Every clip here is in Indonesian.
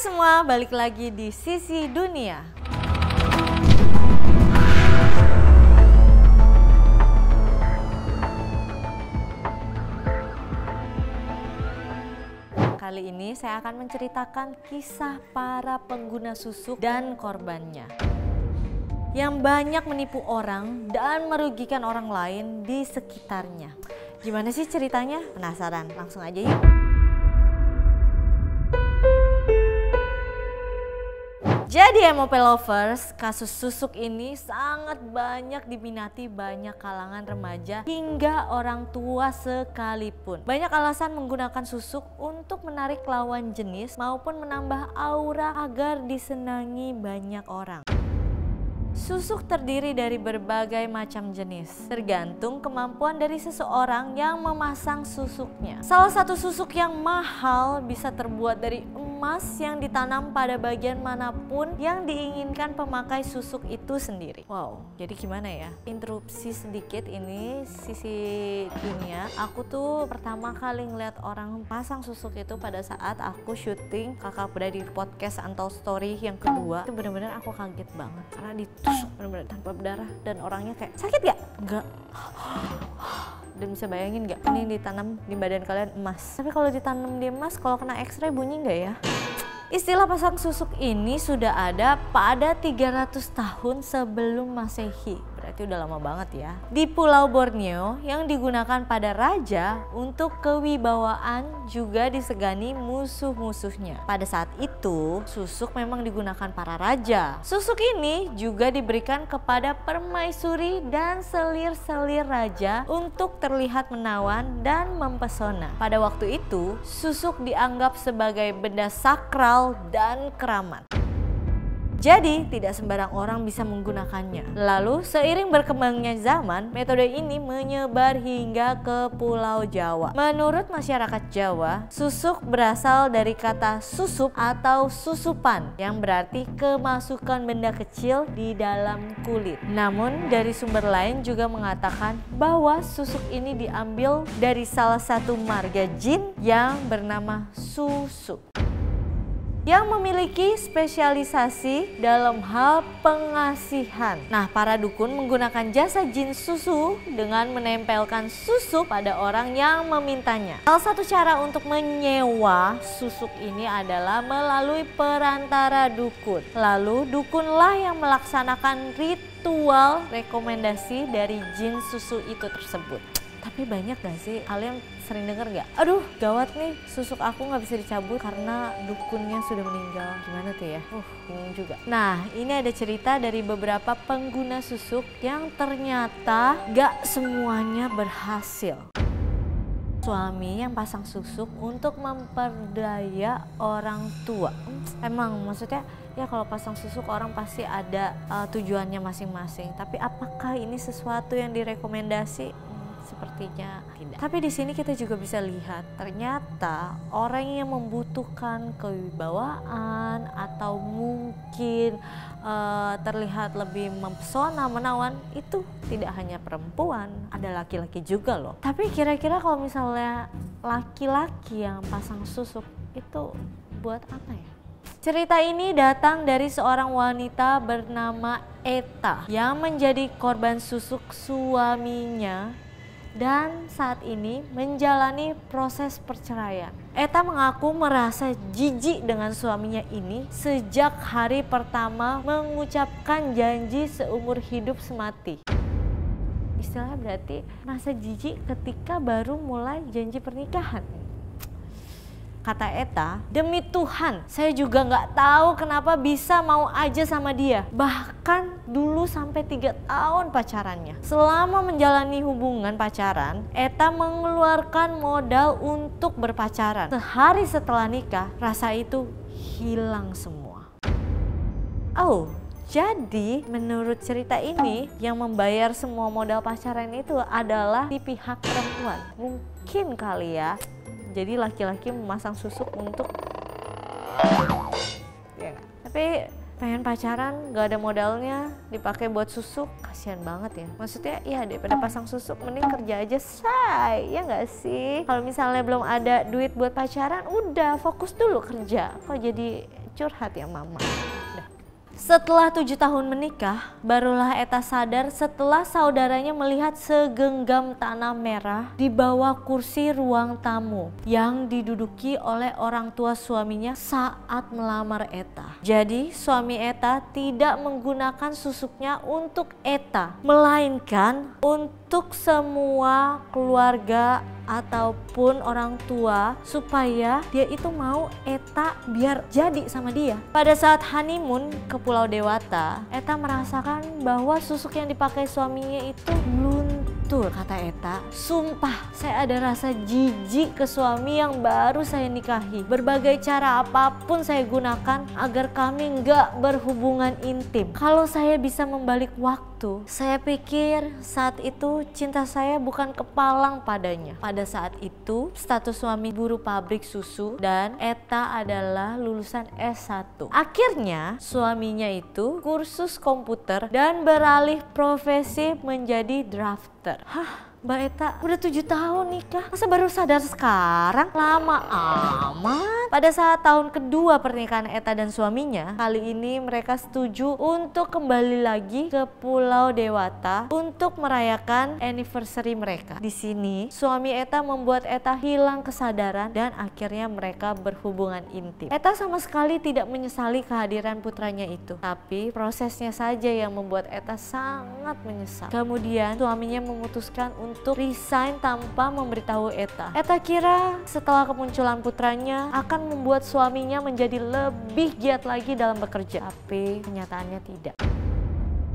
semua, balik lagi di Sisi Dunia. Kali ini saya akan menceritakan kisah para pengguna susuk dan korbannya yang banyak menipu orang dan merugikan orang lain di sekitarnya. Gimana sih ceritanya? Penasaran? Langsung aja yuk. Jadi MOP Lovers, kasus susuk ini sangat banyak diminati banyak kalangan remaja hingga orang tua sekalipun. Banyak alasan menggunakan susuk untuk menarik lawan jenis maupun menambah aura agar disenangi banyak orang. Susuk terdiri dari berbagai macam jenis, tergantung kemampuan dari seseorang yang memasang susuknya. Salah satu susuk yang mahal bisa terbuat dari emas yang ditanam pada bagian manapun yang diinginkan pemakai susuk itu sendiri. Wow, jadi gimana ya? Interupsi sedikit ini Sisi Dunia. Aku tuh pertama kali ngeliat orang pasang susuk itu pada saat aku syuting Kakak Beda di podcast Untold Story yang kedua. Itu bener-bener aku kaget banget karena ditusuk bener-bener tanpa berdarah dan orangnya kayak sakit gak? Enggak. Dan bisa bayangin gak, ini ditanam di badan kalian emas. Tapi kalau ditanam di emas, kalau kena X-ray bunyi gak ya? Istilah pasang susuk ini sudah ada pada 300 tahun sebelum Masehi. Berarti udah lama banget ya. Di Pulau Borneo yang digunakan pada raja untuk kewibawaan juga disegani musuh-musuhnya. Pada saat itu susuk memang digunakan para raja. Susuk ini juga diberikan kepada permaisuri dan selir-selir raja untuk terlihat menawan dan mempesona. Pada waktu itu susuk dianggap sebagai benda sakral dan keramat. Jadi tidak sembarang orang bisa menggunakannya. Lalu seiring berkembangnya zaman, metode ini menyebar hingga ke Pulau Jawa. Menurut masyarakat Jawa, susuk berasal dari kata susup atau susupan yang berarti kemasukan benda kecil di dalam kulit. Namun dari sumber lain juga mengatakan bahwa susuk ini diambil dari salah satu marga jin yang bernama Susuk, yang memiliki spesialisasi dalam hal pengasihan. Nah, para dukun menggunakan jasa jin susu dengan menempelkan susuk pada orang yang memintanya. Salah satu cara untuk menyewa susuk ini adalah melalui perantara dukun. Lalu dukunlah yang melaksanakan ritual rekomendasi dari jin susu itu tersebut. Tapi banyak gak sih kalian sering denger gak? Aduh gawat nih, susuk aku gak bisa dicabut karena dukunnya sudah meninggal. Gimana tuh ya? Bingung juga. Nah, ini ada cerita dari beberapa pengguna susuk yang ternyata gak semuanya berhasil. Suami yang pasang susuk untuk memperdaya orang tua. Emang maksudnya ya kalau pasang susuk orang pasti ada tujuannya masing-masing. Tapi apakah ini sesuatu yang direkomendasi? Sepertinya tidak. Tapi di sini kita juga bisa lihat ternyata orang yang membutuhkan kewibawaan atau mungkin terlihat lebih mempesona, menawan, itu tidak hanya perempuan, ada laki-laki juga loh. Tapi kira-kira kalau misalnya laki-laki yang pasang susuk itu buat apa ya? Cerita ini datang dari seorang wanita bernama Eta yang menjadi korban susuk suaminya dan saat ini menjalani proses perceraian. Eta mengaku merasa jijik dengan suaminya ini sejak hari pertama mengucapkan janji seumur hidup semati. Istilahnya berarti merasa jijik ketika baru mulai janji pernikahan. Kata Eta, demi Tuhan saya juga nggak tahu kenapa bisa mau aja sama dia. Bahkan dulu sampai 3 tahun pacarannya. Selama menjalani hubungan pacaran, Eta mengeluarkan modal untuk berpacaran. Sehari setelah nikah, rasa itu hilang semua. Jadi menurut cerita ini yang membayar semua modal pacaran itu adalah di pihak perempuan. Mungkin kali ya. Jadi laki-laki memasang susuk untuk ya, tapi pengen pacaran gak ada modalnya dipakai buat susuk, kasihan banget ya. Maksudnya ya daripada pasang susuk mending kerja aja say, ya gak sih? Kalau misalnya belum ada duit buat pacaran udah fokus dulu kerja. Kok jadi curhat ya mama. Setelah 7 tahun menikah, barulah Eta sadar setelah saudaranya melihat segenggam tanah merah di bawah kursi ruang tamu yang diduduki oleh orang tua suaminya saat melamar Eta. Jadi suami Eta tidak menggunakan susuknya untuk Eta, melainkan untuk semua keluarga ataupun orang tua supaya dia itu mau Eta biar jadi sama dia. Pada saat honeymoon ke Pulau Dewata, Eta merasakan bahwa susuk yang dipakai suaminya itu luntur. Kata Eta, sumpah saya ada rasa jijik ke suami yang baru saya nikahi. Berbagai cara apapun saya gunakan agar kami nggak berhubungan intim. Kalau saya bisa membalik waktu, saya pikir saat itu cinta saya bukan kepalang padanya. Pada saat itu status suami buruh pabrik susu dan Eta adalah lulusan S1. Akhirnya suaminya itu kursus komputer dan beralih profesi menjadi drafter. Hah? Mbak Eta udah 7 tahun nikah, masa baru sadar sekarang? Lama amat. Pada saat tahun kedua pernikahan Eta dan suaminya, kali ini mereka setuju untuk kembali lagi ke Pulau Dewata untuk merayakan anniversary mereka. Di sini, suami Eta membuat Eta hilang kesadaran dan akhirnya mereka berhubungan intim. Eta sama sekali tidak menyesali kehadiran putranya itu, tapi prosesnya saja yang membuat Eta sangat menyesal. Kemudian suaminya memutuskan untuk resign tanpa memberitahu Eta. Eta kira setelah kemunculan putranya akan membuat suaminya menjadi lebih giat lagi dalam bekerja, tapi kenyataannya tidak.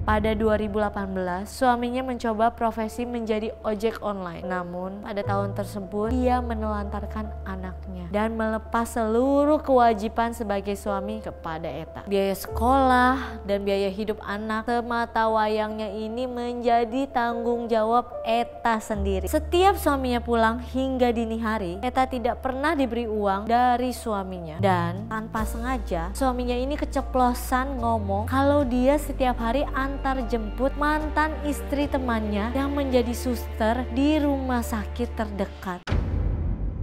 Pada 2018, suaminya mencoba profesi menjadi ojek online. Namun, pada tahun tersebut, dia menelantarkan anaknya dan melepas seluruh kewajiban sebagai suami kepada Eta. Biaya sekolah dan biaya hidup anak semata wayangnya ini menjadi tanggung jawab Eta sendiri. Setiap suaminya pulang hingga dini hari, Eta tidak pernah diberi uang dari suaminya. Dan tanpa sengaja, suaminya ini keceplosan ngomong kalau dia setiap hari antar jemput mantan istri temannya yang menjadi suster di rumah sakit terdekat.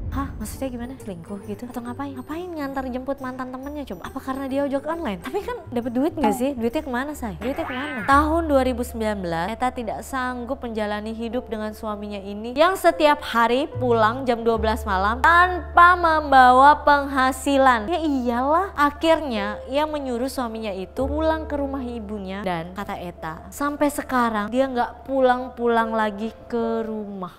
Hah? Maksudnya gimana? Selingkuh gitu? Atau ngapain? Ngapain ngantar jemput mantan temennya coba? Apa karena dia ojek online? Tapi kan dapat duit gak sih? Duitnya kemana say? Duitnya kemana? Tahun 2019, Eta tidak sanggup menjalani hidup dengan suaminya ini yang setiap hari pulang jam 12 malam tanpa membawa penghasilan. Ya iyalah. Akhirnya ia menyuruh suaminya itu pulang ke rumah ibunya dan kata Eta, sampai sekarang dia nggak pulang-pulang lagi ke rumah.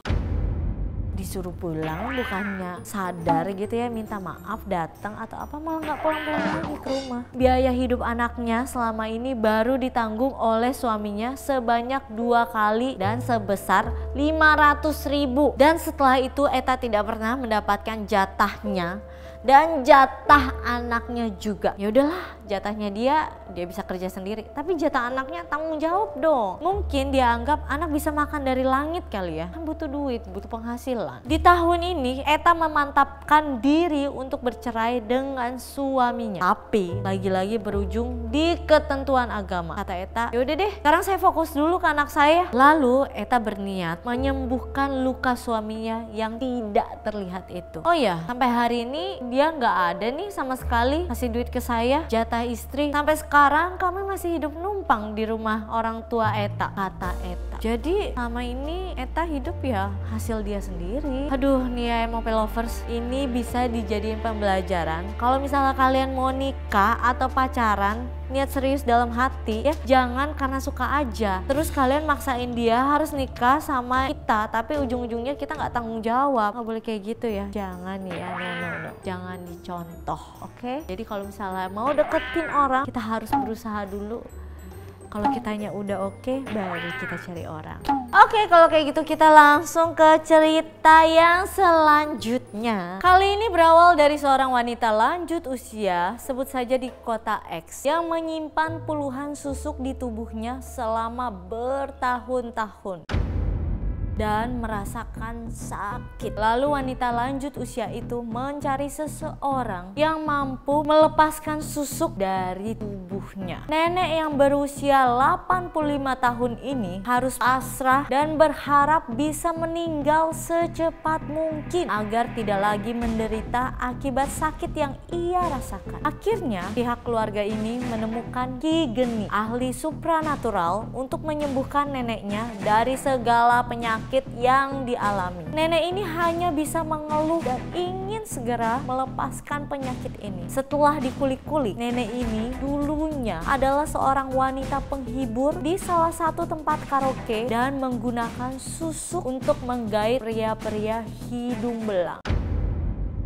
Disuruh pulang bukannya sadar gitu ya, minta maaf datang atau apa, malah nggak pulang-pulang lagi ke rumah. Biaya hidup anaknya selama ini baru ditanggung oleh suaminya sebanyak 2 kali dan sebesar 500.000. Dan setelah itu Eta tidak pernah mendapatkan jatahnya dan jatah anaknya juga. Ya udahlah, jatahnya dia bisa kerja sendiri, tapi jatah anaknya tanggung jawab dong. Mungkin dia anggap anak bisa makan dari langit kali ya, kan butuh duit, butuh penghasilan. Di tahun ini Eta memantapkan diri untuk bercerai dengan suaminya, tapi lagi-lagi berujung di ketentuan agama. Kata Eta, yaudah deh sekarang saya fokus dulu ke anak saya. Lalu Eta berniat menyembuhkan luka suaminya yang tidak terlihat itu. Oh ya, sampai hari ini dia nggak ada nih sama sekali kasih duit ke saya, jatah istri. Sampai sekarang kami masih hidup numpang di rumah orang tua Eta, kata Eta. Jadi selama ini Eta hidup ya hasil dia sendiri. Aduh nih ya MOP lovers, ini bisa dijadiin pembelajaran. Kalau misalnya kalian mau nikah atau pacaran, niat serius dalam hati ya, jangan karena suka aja terus kalian maksain dia harus nikah sama kita, tapi ujung-ujungnya kita nggak tanggung jawab. Nggak boleh kayak gitu ya, jangan ya, no. Jangan dicontoh, oke? Jadi kalau misalnya mau deketin orang, kita harus berusaha dulu. Kalau kitanya udah oke, baru kita cari orang. Oke, kalau kayak gitu kita langsung ke cerita yang selanjutnya. Kali ini berawal dari seorang wanita lanjut usia, sebut saja di kota X, yang menyimpan puluhan susuk di tubuhnya selama bertahun-tahun. dan merasakan sakit. Lalu wanita lanjut usia itu mencari seseorang yang mampu melepaskan susuk dari tubuhnya. Nenek yang berusia 85 tahun ini harus pasrah dan berharap bisa meninggal secepat mungkin agar tidak lagi menderita akibat sakit yang ia rasakan. Akhirnya pihak keluarga ini menemukan Ki Geni, ahli supranatural, untuk menyembuhkan neneknya dari segala penyakit yang dialami. Nenek ini hanya bisa mengeluh dan ingin segera melepaskan penyakit ini. Setelah dikulik-kulik, nenek ini dulunya adalah seorang wanita penghibur di salah satu tempat karaoke dan menggunakan susuk untuk menggait pria-pria hidung belang.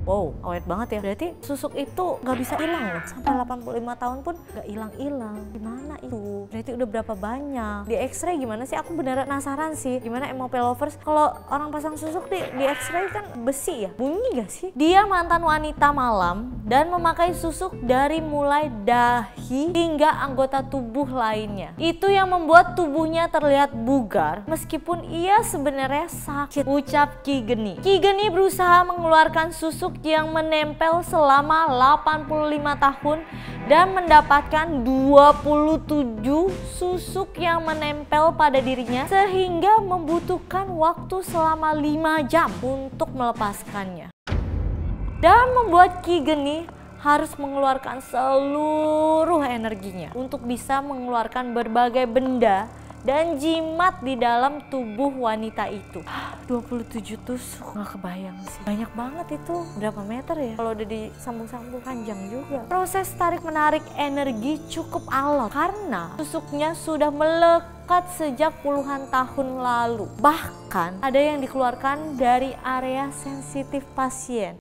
Wow, awet banget ya. Berarti susuk itu gak bisa hilang loh. Sampai 85 tahun pun gak hilang-hilang. Gimana itu? Berarti udah berapa banyak? Di X-ray gimana sih? Aku beneran penasaran sih. Gimana MOP lovers kalau orang pasang susuk di X-ray kan besi ya? Bunyi gak sih? Dia mantan wanita malam dan memakai susuk dari mulai dahi hingga anggota tubuh lainnya. Itu yang membuat tubuhnya terlihat bugar meskipun ia sebenarnya sakit, ucap Ki Geni. Ki Geni berusaha mengeluarkan susuk yang menempel selama 85 tahun dan mendapatkan 27 susuk yang menempel pada dirinya sehingga membutuhkan waktu selama 5 jam untuk melepaskannya. Dan membuat Ki Geni harus mengeluarkan seluruh energinya untuk bisa mengeluarkan berbagai benda dan jimat di dalam tubuh wanita itu. 27 tusuk, gak kebayang sih. Banyak banget itu. Berapa meter ya? Kalau udah disambung-sambung panjang juga. Proses tarik-menarik energi cukup alot karena tusuknya sudah melekat sejak puluhan tahun lalu. Bahkan ada yang dikeluarkan dari area sensitif pasien,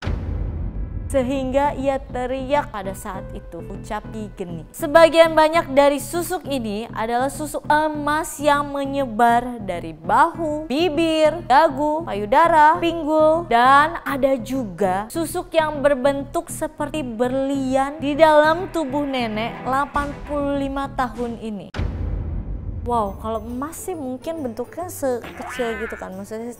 sehingga ia teriak pada saat itu, ucap Ki Geni. Sebagian banyak dari susuk ini adalah susuk emas yang menyebar dari bahu, bibir, dagu, payudara, pinggul, dan ada juga susuk yang berbentuk seperti berlian di dalam tubuh nenek 85 tahun ini. Wow, kalau emas sih mungkin bentuknya sekecil gitu kan, maksudnya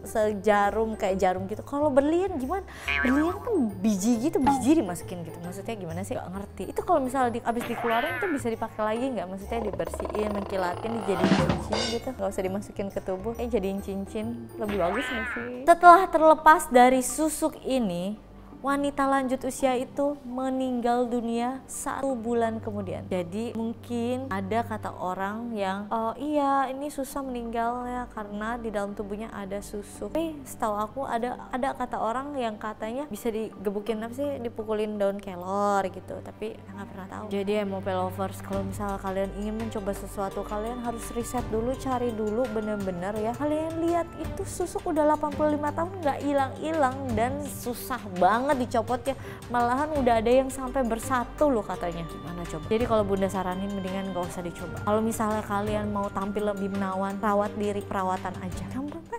sejarum, kayak jarum gitu. Kalau berlian gimana? Berlian kan biji gitu, biji dimasukin gitu. Maksudnya gimana sih? Gak ngerti. Itu kalau misalnya abis dikeluarin itu bisa dipakai lagi nggak? Maksudnya dibersihin, mengkilatin, dijadiin cincin gitu. Nggak usah dimasukin ke tubuh, jadiin cincin. Lebih bagus nggak sih? Setelah terlepas dari susuk ini, wanita lanjut usia itu meninggal dunia 1 bulan kemudian. Jadi mungkin ada kata orang yang, oh iya ini susah meninggal ya karena di dalam tubuhnya ada susuk. Tapi setahu aku ada kata orang yang katanya bisa digebukin apa sih, dipukulin daun kelor gitu. Tapi nggak pernah tahu. Jadi MOP lovers, kalau misalnya kalian ingin mencoba sesuatu, kalian harus riset dulu, cari dulu bener-bener ya. Kalian lihat itu susuk udah 85 tahun nggak hilang-hilang dan susah banget dicopot ya, malahan udah ada yang sampai bersatu loh katanya. Gimana coba? Jadi kalau bunda saranin mendingan gak usah dicoba. Kalau misalnya kalian mau tampil lebih menawan, rawat diri, perawatan aja.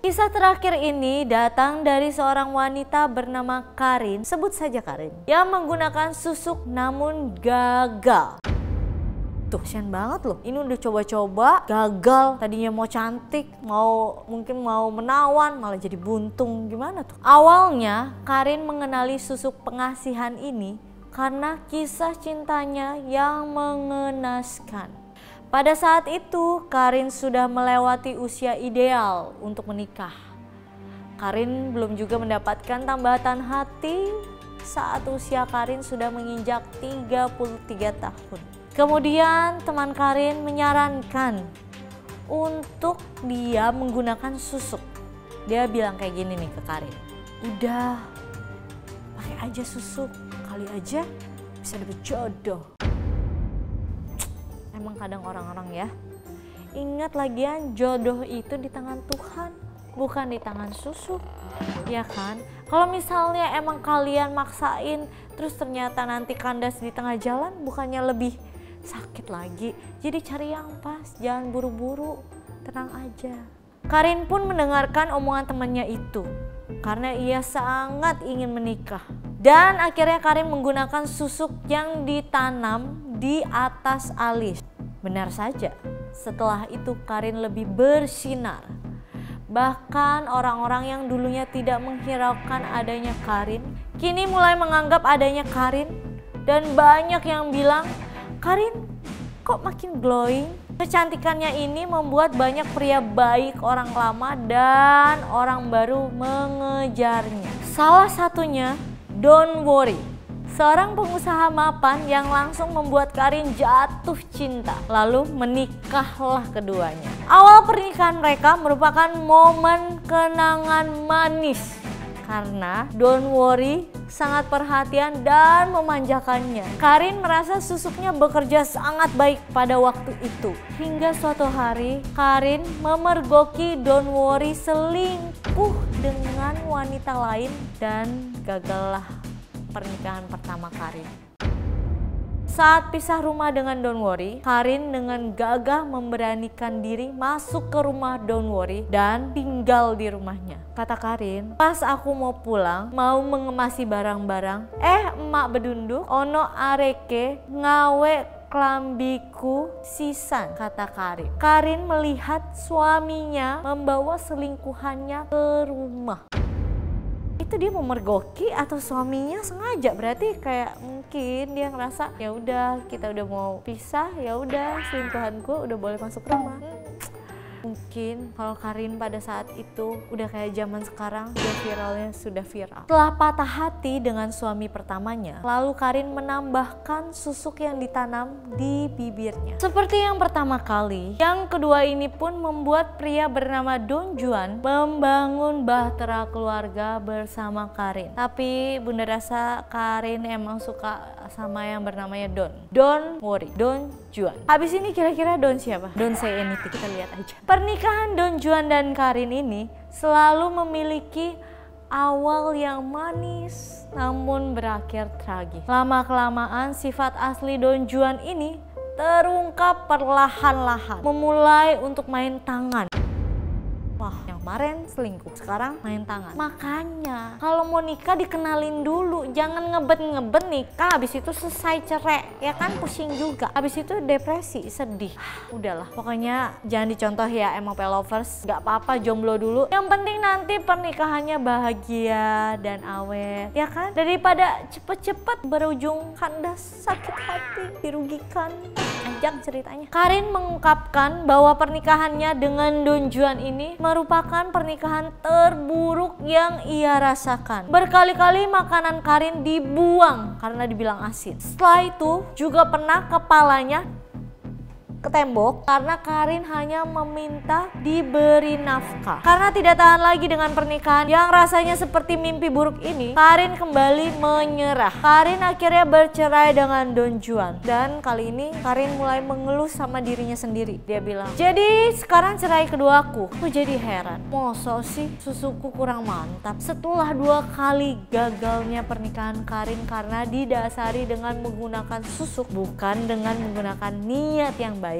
Kisah terakhir ini datang dari seorang wanita bernama Karin, sebut saja Karin, yang menggunakan susuk namun gagal. Tuh, kasian banget loh. Ini udah coba-coba, gagal. Tadinya mau cantik, mungkin mau menawan, malah jadi buntung. Gimana tuh? Awalnya, Karin mengenali susuk pengasihan ini karena kisah cintanya yang mengenaskan. Pada saat itu, Karin sudah melewati usia ideal untuk menikah. Karin belum juga mendapatkan tambatan hati saat usia Karin sudah menginjak 33 tahun. Kemudian teman Karin menyarankan untuk dia menggunakan susuk. Dia bilang kayak gini nih ke Karin, udah pakai aja susuk, kali aja bisa dapet jodoh. Emang kadang orang-orang ya, ingat lagian jodoh itu di tangan Tuhan, bukan di tangan susuk, ya kan? Kalau misalnya emang kalian maksain terus ternyata nanti kandas di tengah jalan, bukannya lebih sakit lagi. Jadi cari yang pas, jangan buru-buru, tenang aja. Karin pun mendengarkan omongan temannya itu karena ia sangat ingin menikah. Dan akhirnya Karin menggunakan susuk yang ditanam di atas alis. Benar saja, setelah itu Karin lebih bersinar. Bahkan orang-orang yang dulunya tidak menghiraukan adanya Karin, kini mulai menganggap adanya Karin. Dan banyak yang bilang, Karin kok makin glowing? Kecantikannya ini membuat banyak pria baik orang lama dan orang baru mengejarnya. Salah satunya Don't Worry, seorang pengusaha mapan yang langsung membuat Karin jatuh cinta. Lalu menikahlah keduanya. Awal pernikahan mereka merupakan momen kenangan manis karena Don't Worry sangat perhatian dan memanjakannya. Karin merasa susuknya bekerja sangat baik pada waktu itu. Hingga suatu hari Karin memergoki Don't Worry selingkuh dengan wanita lain dan gagallah pernikahan pertama Karin. Saat pisah rumah dengan Don't Worry, Karin dengan gagah memberanikan diri masuk ke rumah Don't Worry dan tinggal di rumahnya. Kata Karin, pas aku mau pulang, mau mengemasi barang-barang, emak bedunduk, ono areke ngawe klambiku sisan, kata Karin. Karin melihat suaminya membawa selingkuhannya ke rumah. Itu dia memergoki atau suaminya sengaja? Berarti kayak mungkin dia ngerasa ya udah kita udah mau pisah, ya udah selingkuhanku udah boleh masuk rumah. Mungkin kalau Karin pada saat itu udah kayak zaman sekarang, udah viralnya sudah viral. Setelah patah hati dengan suami pertamanya, lalu Karin menambahkan susuk yang ditanam di bibirnya. Seperti yang pertama kali, yang kedua ini pun membuat pria bernama Don Juan membangun bahtera keluarga bersama Karin. Tapi Bunda rasa Karin emang suka sama yang bernamanya Don. Don't Worry, Don Juan. Habis ini kira-kira Don siapa? Don't say anything, kita lihat aja. Pernikahan Don Juan dan Karin ini selalu memiliki awal yang manis namun berakhir tragis. Lama-kelamaan sifat asli Don Juan ini terungkap perlahan-lahan, memulai untuk main tangan. Wah, yang kemarin selingkuh, sekarang main tangan. Makanya kalau mau nikah dikenalin dulu, jangan ngebet-ngebet nikah habis itu selesai cerai, ya kan pusing juga. Habis itu depresi, sedih. Udahlah, pokoknya jangan dicontoh ya MOP lovers. Gak apa-apa jomblo dulu. Yang penting nanti pernikahannya bahagia dan awet, ya kan? Daripada cepet-cepet berujung kandas, sakit hati, dirugikan. Ajak ceritanya. Karin mengungkapkan bahwa pernikahannya dengan Don Juan ini merupakan pernikahan terburuk yang ia rasakan. Berkali-kali makanan Karin dibuang karena dibilang asin. Setelah itu juga pernah kepalanya ke tembok karena Karin hanya meminta diberi nafkah. Karena tidak tahan lagi dengan pernikahan yang rasanya seperti mimpi buruk ini, Karin kembali menyerah. Karin akhirnya bercerai dengan Don Juan dan kali ini Karin mulai mengeluh sama dirinya sendiri. Dia bilang, jadi sekarang cerai keduaku. Aku jadi heran, masa sih susuku kurang mantap? Setelah 2 kali gagalnya pernikahan Karin karena didasari dengan menggunakan susuk, bukan dengan menggunakan niat yang baik.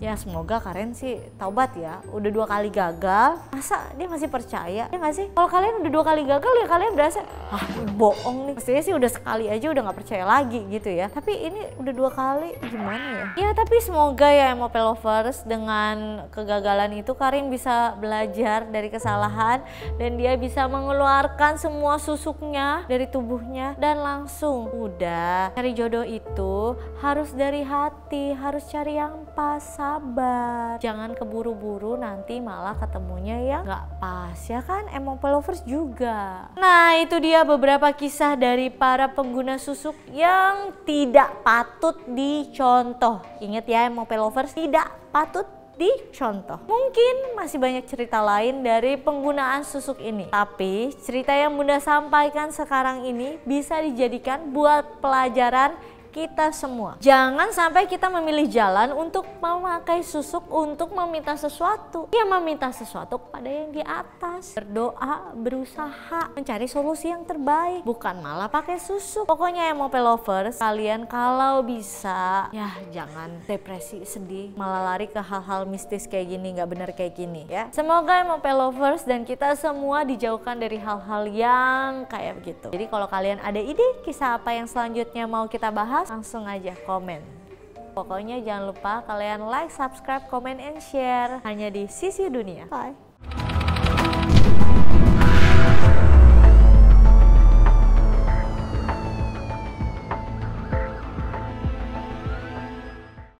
Ya semoga Karin sih taubat ya, udah 2 kali gagal, masa dia masih percaya, ya gak sih? Kalau kalian udah 2 kali gagal ya kalian berasa, ah bohong nih, mestinya sih udah sekali aja udah gak percaya lagi gitu ya. Tapi ini udah 2 kali, gimana ya? Ya tapi semoga ya MOP lovers dengan kegagalan itu Karin bisa belajar dari kesalahan dan dia bisa mengeluarkan semua susuknya dari tubuhnya dan langsung udah cari jodoh itu harus dari hati, harus cari yang pas, sabar, jangan keburu-buru nanti malah ketemunya yang nggak pas, ya kan? MOP lovers juga. Nah itu dia beberapa kisah dari para pengguna susuk yang tidak patut dicontoh. Ingat ya MOP lovers, tidak patut dicontoh. Mungkin masih banyak cerita lain dari penggunaan susuk ini, tapi cerita yang Bunda sampaikan sekarang ini bisa dijadikan buat pelajaran kita semua. Jangan sampai kita memilih jalan untuk memakai susuk untuk meminta sesuatu. Ya meminta sesuatu kepada yang di atas. Berdoa, berusaha, mencari solusi yang terbaik. Bukan malah pakai susuk. Pokoknya MOP lovers, kalian kalau bisa ya jangan depresi, sedih, malah lari ke hal-hal mistis kayak gini, nggak bener kayak gini ya. Semoga MOP lovers dan kita semua dijauhkan dari hal-hal yang kayak begitu. Jadi kalau kalian ada ide kisah apa yang selanjutnya mau kita bahas, langsung aja komen. Pokoknya jangan lupa kalian like, subscribe, comment, and share hanya di Sisi Dunia. Bye.